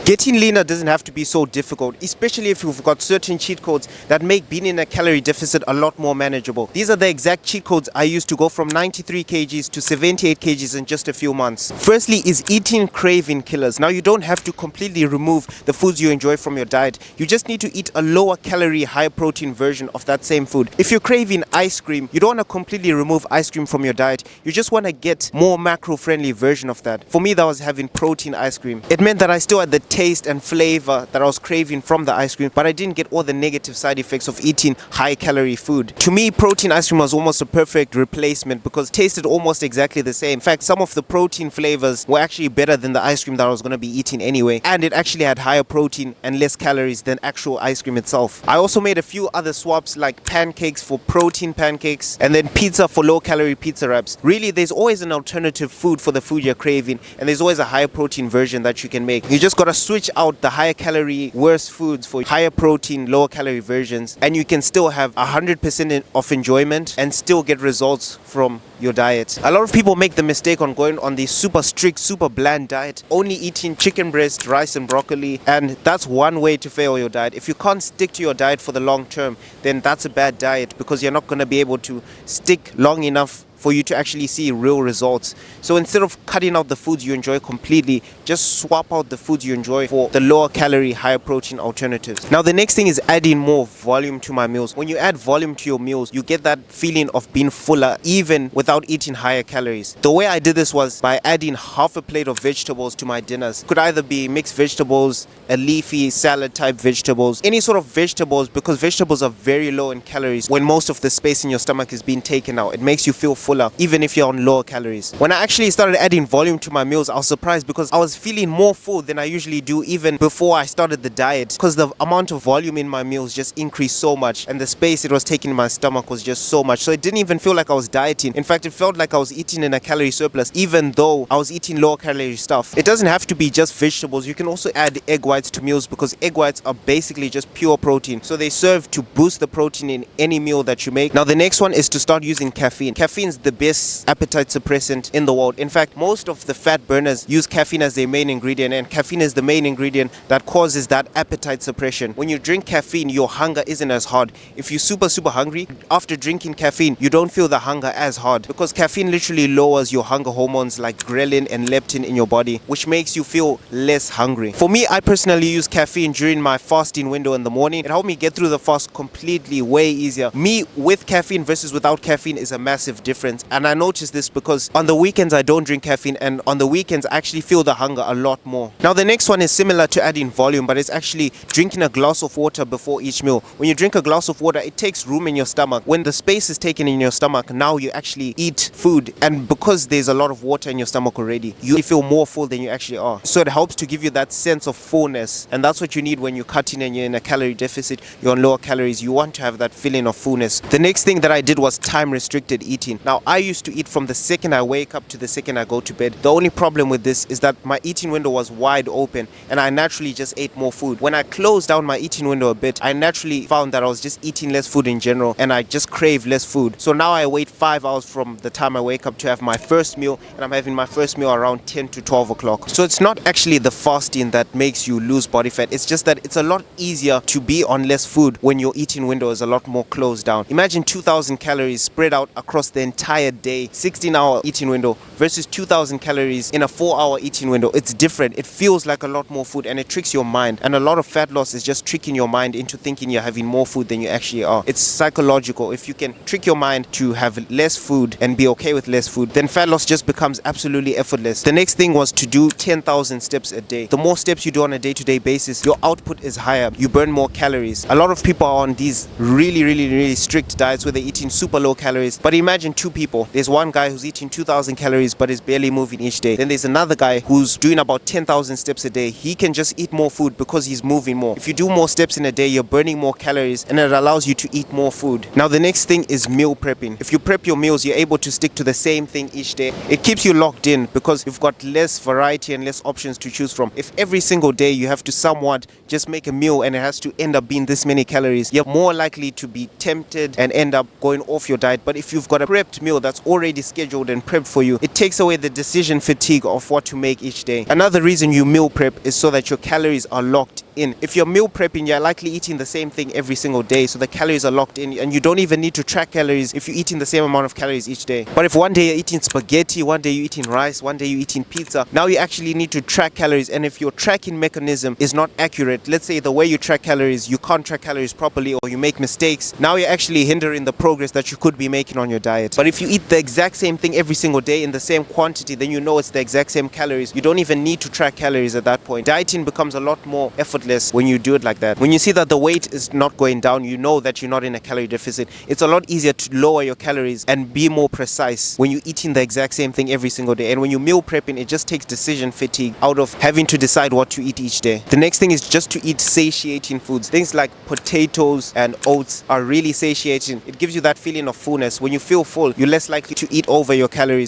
Getting leaner doesn't have to be so difficult, especially if you've got certain cheat codes that make being in a calorie deficit a lot more manageable. These are the exact cheat codes I used to go from 93 kgs to 78 kgs in just a few months. Firstly is eating craving killers. Now you don't have to completely remove the foods you enjoy from your diet. You just need to eat a lower calorie, higher protein version of that same food. If you're craving ice cream, you don't want to completely remove ice cream from your diet. You just want to get more macro friendly version of that. For me, that was having protein ice cream. It meant that I still had the taste and flavor that I was craving from the ice cream, but I didn't get all the negative side effects of eating high calorie food. To me, protein ice cream was almost a perfect replacement because it tasted almost exactly the same. In fact, some of the protein flavors were actually better than the ice cream that I was going to be eating anyway, and it actually had higher protein and less calories than actual ice cream itself. I also made a few other swaps like pancakes for protein pancakes and then pizza for low calorie pizza wraps. Really, there's always an alternative food for the food you're craving, and there's always a higher protein version that you can make. You just gotta switch out the higher calorie worse foods for higher protein lower calorie versions, and you can still have 100% of enjoyment and still get results from your diet. A lot of people make the mistake on going on the super strict, super bland diet, only eating chicken breast, rice and broccoli, and that's one way to fail your diet. If you can't stick to your diet for the long term, then that's a bad diet because you're not going to be able to stick long enough for you to actually see real results. So instead of cutting out the foods you enjoy completely, just swap out the foods you enjoy for the lower calorie, higher protein alternatives. Now the next thing is adding more volume to my meals. When you add volume to your meals, you get that feeling of being fuller even without eating higher calories. The way I did this was by adding half a plate of vegetables to my dinners. Could either be mixed vegetables, a leafy salad type vegetables, any sort of vegetables, because vegetables are very low in calories. When most of the space in your stomach is being taken out, it makes you feel fuller even if you're on lower calories. When I actually started adding volume to my meals, I was surprised because I was feeling more full than I usually do even before I started the diet, because the amount of volume in my meals just increased so much and the space it was taking in my stomach was just so much. So it didn't even feel like I was dieting. In fact, it felt like I was eating in a calorie surplus even though I was eating lower calorie stuff. It doesn't have to be just vegetables. You can also add egg whites to meals because egg whites are basically just pure protein. So they serve to boost the protein in any meal that you make. Now the next one is to start using caffeine. Caffeine's the best appetite suppressant in the world. In fact, most of the fat burners use caffeine as their main ingredient, and caffeine is the main ingredient that causes that appetite suppression. When you drink caffeine, your hunger isn't as hard. If you're super hungry, after drinking caffeine, you don't feel the hunger as hard because caffeine literally lowers your hunger hormones like ghrelin and leptin in your body, which makes you feel less hungry. For me, I personally use caffeine during my fasting window in the morning. It helped me get through the fast completely way easier. Me with caffeine versus without caffeine is a massive difference, and I noticed this because on the weekends I don't drink caffeine, and on the weekends I actually feel the hunger a lot more. Now the next one is similar to adding volume, but it's actually drinking a glass of water before each meal. When you drink a glass of water, it takes room in your stomach. When the space is taken in your stomach, now you actually eat food, and because there's a lot of water in your stomach already, you feel more full than you actually are. So it helps to give you that sense of fullness, and that's what you need when you're cutting and you're in a calorie deficit, you're on lower calories. You want to have that feeling of fullness. The next thing that I did was time restricted eating. Now I used to eat from the second I wake up to the second I go to bed. The only problem with this is that my eating window was wide open and I naturally just ate more food. When I closed down my eating window a bit, I naturally found that I was just eating less food in general and I just crave less food. So now I wait 5 hours from the time I wake up to have my first meal, and I'm having my first meal around 10 to 12 o'clock. So it's not actually the fasting that makes you lose body fat. It's just that it's a lot easier to be on less food when your eating window is a lot more closed down. Imagine 2,000 calories spread out across the entire day, 16-hour eating window versus 2,000 calories in a 4-hour eating window. It's different. It feels like a lot more food and it tricks your mind. And a lot of fat loss is just tricking your mind into thinking you're having more food than you actually are. It's psychological. If you can trick your mind to have less food and be okay with less food, then fat loss just becomes absolutely effortless. The next thing was to do 10,000 steps a day. The more steps you do on a day-to-day basis, your output is higher. You burn more calories. A lot of people are on these really strict diets where they're eating super low calories. But imagine two people. There's one guy who's eating 2,000 calories but is barely moving each day. Then there's another guy who's doing about 10,000 steps a day. He can just eat more food because he's moving more. If you do more steps in a day, you're burning more calories and it allows you to eat more food. Now the next thing is meal prepping. If you prep your meals, you're able to stick to the same thing each day. It keeps you locked in because you've got less variety and less options to choose from. If every single day you have to somewhat just make a meal and it has to end up being this many calories, you're more likely to be tempted and end up going off your diet. But if you've got a prepped complete meal that's already scheduled and prepped for you, it takes away the decision fatigue of what to make each day. Another reason you meal prep is so that your calories are locked in. If you're meal prepping, you're likely eating the same thing every single day, so the calories are locked in and you don't even need to track calories if you're eating the same amount of calories each day. But if one day you're eating spaghetti, one day you're eating rice, one day you're eating pizza, now you actually need to track calories. And if your tracking mechanism is not accurate, let's say the way you track calories, you can't track calories properly or you make mistakes, now you're actually hindering the progress that you could be making on your diet. But if you eat the exact same thing every single day in the same quantity, then you know it's the exact same calories. You don't even need to track calories at that point. Dieting becomes a lot more effortless when you do it like that. When you see that the weight is not going down, you know that you're not in a calorie deficit. It's a lot easier to lower your calories and be more precise when you're eating the exact same thing every single day. And when you're meal prepping, it just takes decision fatigue out of having to decide what to eat each day. The next thing is just to eat satiating foods. Things like potatoes and oats are really satiating. It gives you that feeling of fullness. When you feel full, you're less likely to eat over your calories